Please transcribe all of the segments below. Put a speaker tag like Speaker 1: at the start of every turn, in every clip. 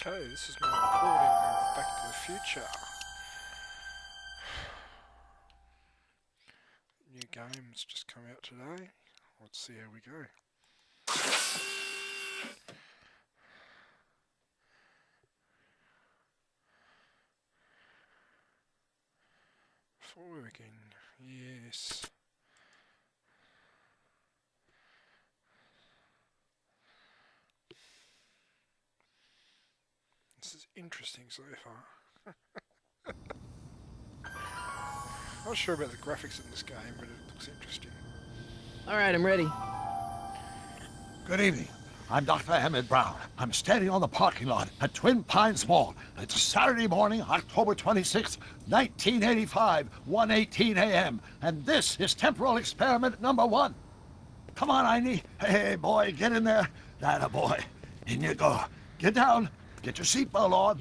Speaker 1: Okay, this is my recording of Back to the Future. New game's just come out today. Let's see how we go. Before we begin, yes. This is interesting so far. Not sure about the graphics in this game, but it looks interesting.
Speaker 2: Alright, I'm ready.
Speaker 3: Good evening. I'm Dr. Emmett Brown. I'm standing on the parking lot at Twin Pines Mall. It's Saturday morning, October 26th, 1985, 1:18 a.m. And this is temporal experiment number 1. Come on, Einie. Hey, boy, get in there. That a boy. In you go. Get down. Get your seatbelt on.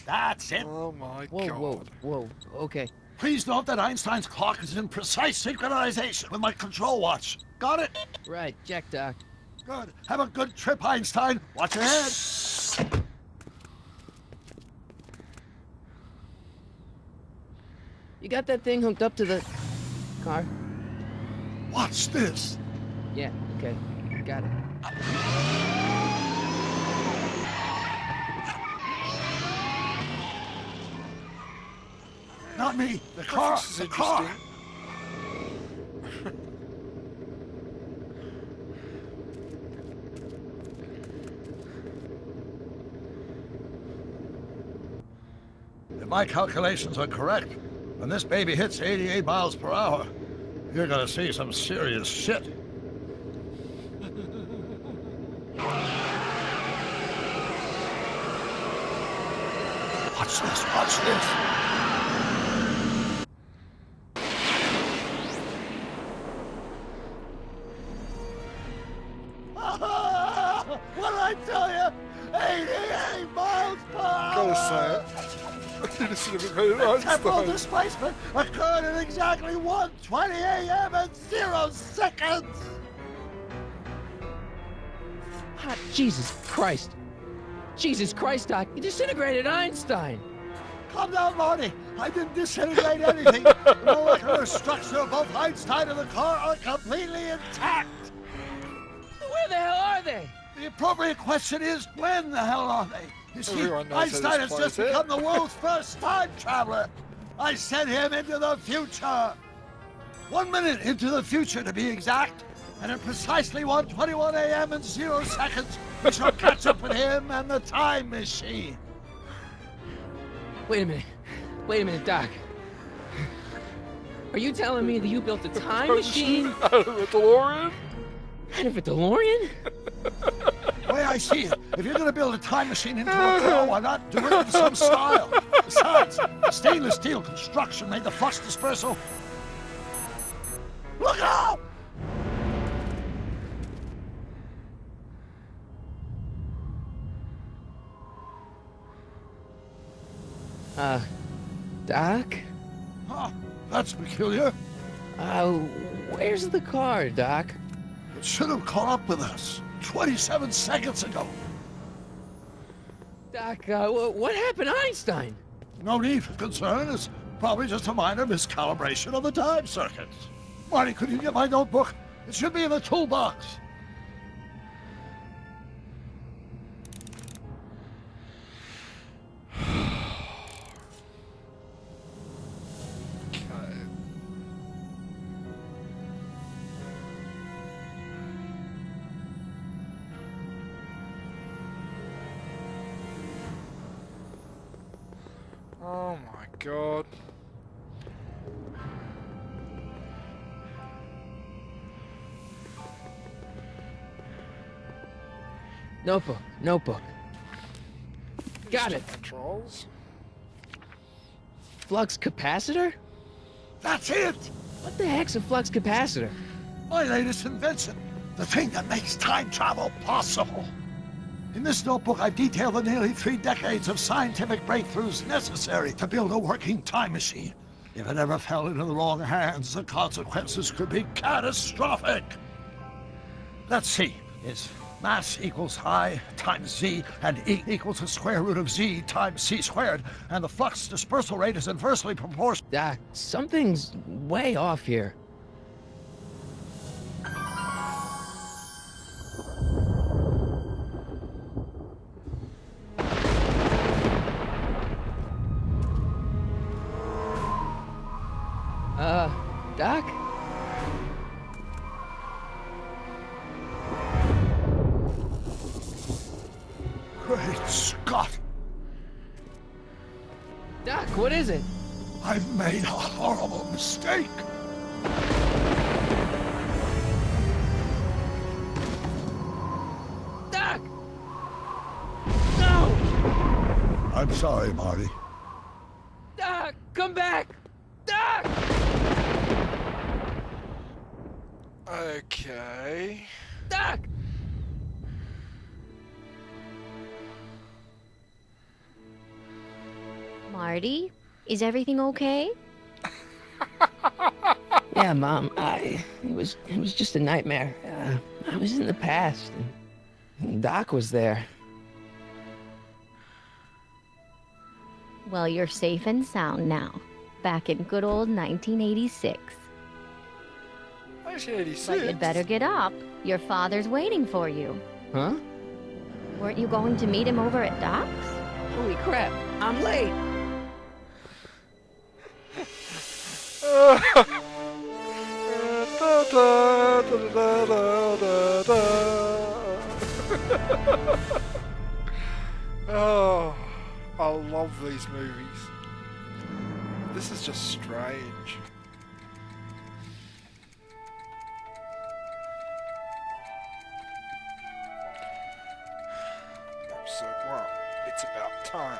Speaker 3: That's it.
Speaker 1: Oh my
Speaker 2: Whoa,
Speaker 1: god.
Speaker 2: whoa, okay.
Speaker 3: Please note that Einstein's clock is in precise synchronization with my control watch. Got it?
Speaker 2: Right, check, Doc.
Speaker 3: Good. Have a good trip, Einstein. Watch your head.
Speaker 2: You got that thing hooked up to the car?
Speaker 3: Watch this.
Speaker 2: Yeah, okay. Got it.
Speaker 3: Not me. The car.
Speaker 1: This is
Speaker 3: The car.
Speaker 1: interesting.
Speaker 3: If my calculations are correct, when this baby hits 88 miles per hour, you're gonna see some serious shit. Watch this, watch this. What did I tell you? 88 miles per hour!
Speaker 1: Gotta say it. I should have been right
Speaker 3: Temporal
Speaker 1: Einstein.
Speaker 3: displacement occurred at exactly 1:20 a.m. and 0 seconds!
Speaker 2: Hot Jesus Christ. Jesus Christ, Doc. You disintegrated Einstein.
Speaker 3: Calm down, Marty. I didn't disintegrate anything. The molecular structure of both Einstein and the car are completely intact.
Speaker 2: Where the hell are they?
Speaker 3: The appropriate question is, when the hell are they? You see,
Speaker 1: Everyone knows how
Speaker 3: Einstein
Speaker 1: this
Speaker 3: has just
Speaker 1: plays
Speaker 3: become the world's first time traveler. I sent him into the future. 1 minute into the future, to be exact. And at precisely 1:21 a.m. and 0 seconds, we shall catch up with him and the time machine.
Speaker 2: Wait a minute, Doc. Are you telling me that you built a time machine
Speaker 1: Out of the DeLorean?
Speaker 2: out of a DeLorean?
Speaker 3: The way I see it, if you're going to build a time machine into a car, why not do it in some style? Besides, the stainless steel construction made the flux dispersal. Look out!
Speaker 2: Doc?
Speaker 3: Huh, that's peculiar.
Speaker 2: Where's the car, Doc?
Speaker 3: It should have caught up with us 27 seconds ago.
Speaker 2: Doc, what happened to Einstein?
Speaker 3: No need for concern. It's probably just a minor miscalibration of the time circuits. Marty, could you get my notebook? It should be in the toolbox.
Speaker 1: Okay. Oh my god.
Speaker 2: Notebook. Got it.
Speaker 1: Controls.
Speaker 2: Flux capacitor?
Speaker 3: That's it!
Speaker 2: What the heck's a flux capacitor?
Speaker 3: My latest invention. The thing that makes time travel possible. In this notebook, I've detailed the nearly 3 decades of scientific breakthroughs necessary to build a working time machine. If it ever fell into the wrong hands, the consequences could be catastrophic. Let's see. Is mass equals I times Z, and E equals the square root of Z times C squared, and the flux dispersal rate is inversely proportional.
Speaker 2: Doc, something's way off here. Doc?
Speaker 3: Great Scott!
Speaker 2: Doc, what is it?
Speaker 3: I've made a horrible mistake!
Speaker 2: Doc! No!
Speaker 3: I'm sorry, Marty.
Speaker 2: Doc, come back! Doc!
Speaker 1: Okay.
Speaker 2: Doc!
Speaker 4: Marty, is everything okay?
Speaker 2: Yeah, Mom, it was just a nightmare. I was in the past, and Doc was there.
Speaker 4: Well, you're safe and sound now. Back in good old 1986.
Speaker 1: 1986?
Speaker 4: But you'd better get up. Your father's waiting for you.
Speaker 2: Huh?
Speaker 4: Weren't you going to meet him over at Doc's?
Speaker 2: Holy crap, I'm late!
Speaker 1: Oh, I love these movies. This is just strange. So, well, it's about time.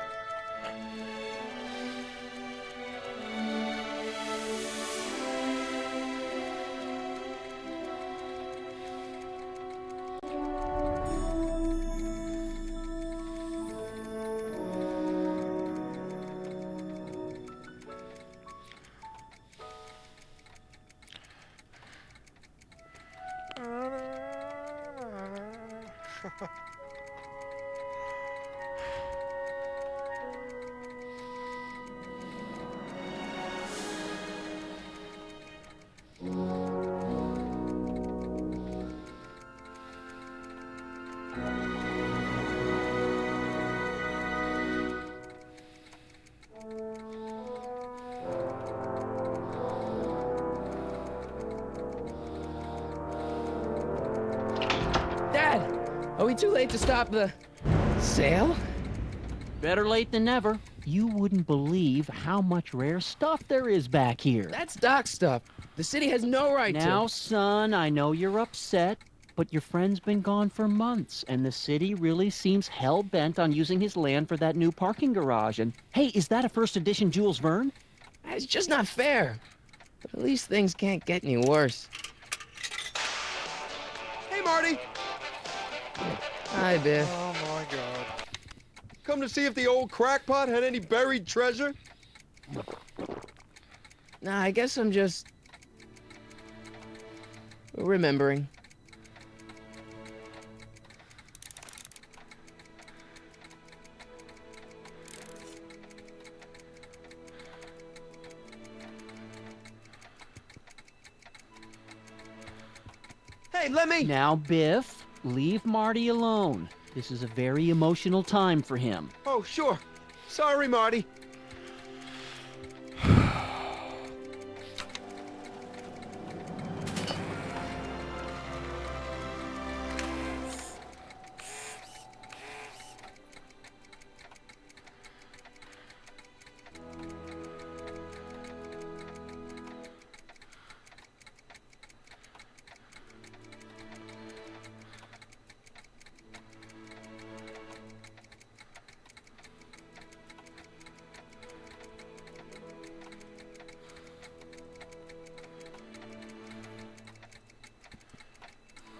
Speaker 2: Dad, are we too late to stop the sale?
Speaker 5: Better late than never. You wouldn't believe how much rare stuff there is back here.
Speaker 2: That's Doc's stuff. The city has no right
Speaker 5: Now,
Speaker 2: to.
Speaker 5: son, I know you're upset, but your friend's been gone for months, and the city really seems hell-bent on using his land for that new parking garage. And, hey, is that a first edition Jules Verne?
Speaker 2: It's just not fair. But at least things can't get any worse.
Speaker 6: Hey, Marty!
Speaker 2: Hi, Biff.
Speaker 1: Oh my god.
Speaker 6: Come to see if the old crackpot had any buried treasure?
Speaker 2: Nah, I guess I'm just remembering.
Speaker 6: Hey, let me...
Speaker 5: Now, Biff, leave Marty alone. This is a very emotional time for him.
Speaker 6: Oh, sure. Sorry, Marty.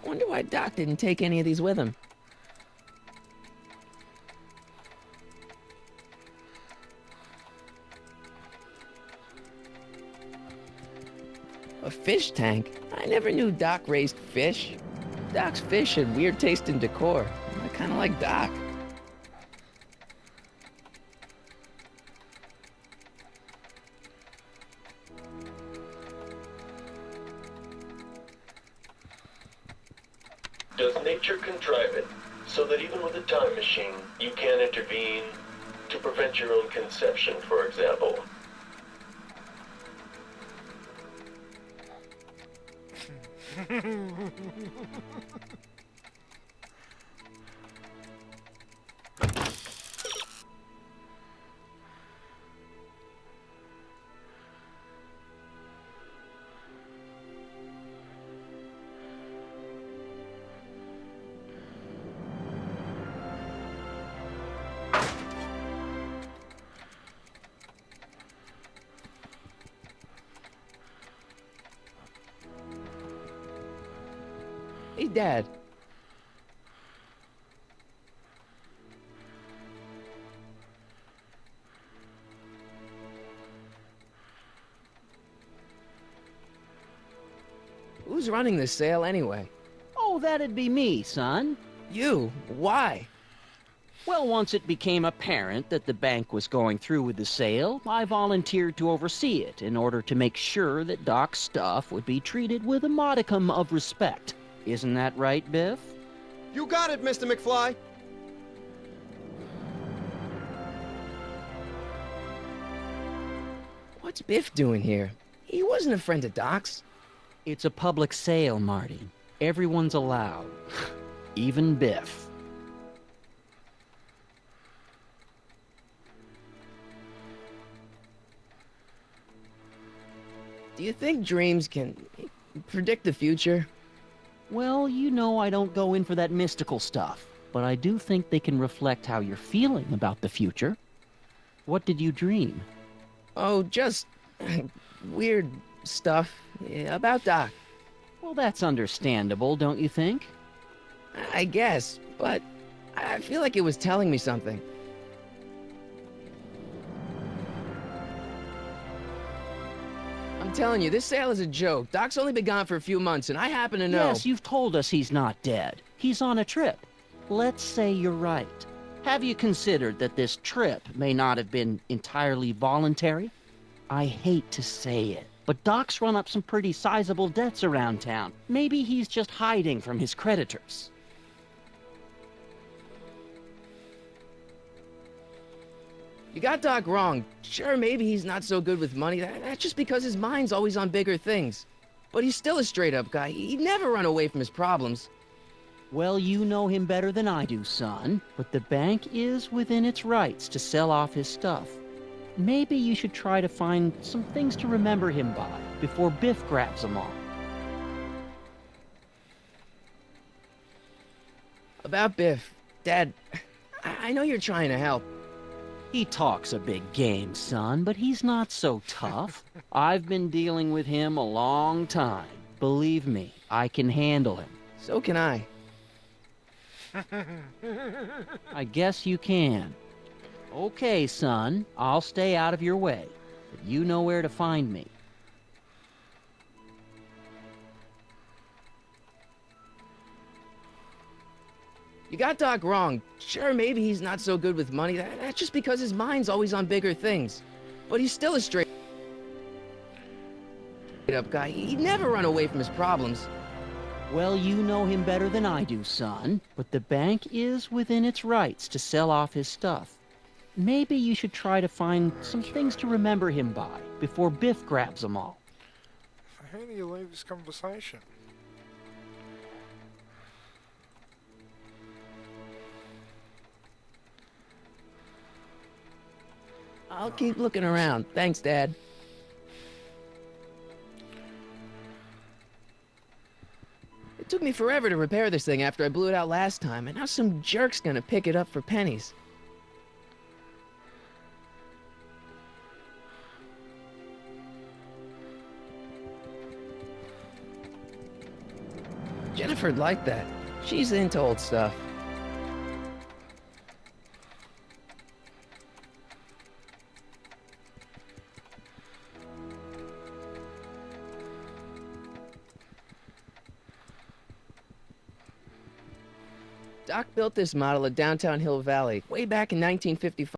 Speaker 2: I wonder why Doc didn't take any of these with him. A fish tank? I never knew Doc raised fish. Doc's fish had weird taste in decor. I kind of like Doc.
Speaker 7: Does nature contrive it so that even with a time machine, you can intervene to prevent your own conception, for example?
Speaker 2: Hey, Dad. Who's running this sale anyway?
Speaker 5: Oh, that'd be me, son.
Speaker 2: You? Why?
Speaker 5: Well, once it became apparent that the bank was going through with the sale, I volunteered to oversee it in order to make sure that Doc's stuff would be treated with a modicum of respect. Isn't that right, Biff?
Speaker 6: You got it, Mr. McFly.
Speaker 2: What's Biff doing here? He wasn't a friend of Doc's.
Speaker 5: It's a public sale, Marty. Everyone's allowed. Even Biff.
Speaker 2: Do you think dreams can predict the future?
Speaker 5: Well, you know I don't go in for that mystical stuff, but I do think they can reflect how you're feeling about the future. What did you dream?
Speaker 2: Oh, just weird stuff about Doc.
Speaker 5: Well, that's understandable, don't you think?
Speaker 2: I guess, but I feel like it was telling me something. I'm telling you, this sale is a joke. Doc's only been gone for a few months, and I happen to know...
Speaker 5: Yes, you've told us he's not dead. He's on a trip. Let's say you're right. Have you considered that this trip may not have been entirely voluntary? I hate to say it, but Doc's run up some pretty sizable debts around town. Maybe he's just hiding from his creditors.
Speaker 2: You got Doc wrong. Sure, maybe he's not so good with money. That's just because his mind's always on bigger things. But he's still a straight-up guy. He'd never run away from his problems.
Speaker 5: Well, you know him better than I do, son, but the bank is within its rights to sell off his stuff. Maybe you should try to find some things to remember him by before Biff grabs them all.
Speaker 2: About Biff, Dad, I know you're trying to help.
Speaker 5: He talks a big game, son, but he's not so tough. I've been dealing with him a long time. Believe me, I can handle him.
Speaker 2: So can I.
Speaker 5: I guess you can. Okay, son, I'll stay out of your way, but you know where to find me.
Speaker 2: You got Doc wrong. Sure, maybe he's not so good with money. That's just because his mind's always on bigger things. But he's still a straight-up guy. He'd never run away from his problems.
Speaker 5: Well, you know him better than I do, son, but the bank is within its rights to sell off his stuff. Maybe you should try to find some things to remember him by before Biff grabs them all.
Speaker 1: How do you leave this conversation?
Speaker 2: I'll keep looking around. Thanks, Dad. It took me forever to repair this thing after I blew it out last time, and now some jerk's gonna pick it up for pennies. Jennifer'd like that. She's into old stuff. Doc built this model of downtown Hill Valley way back in 1955.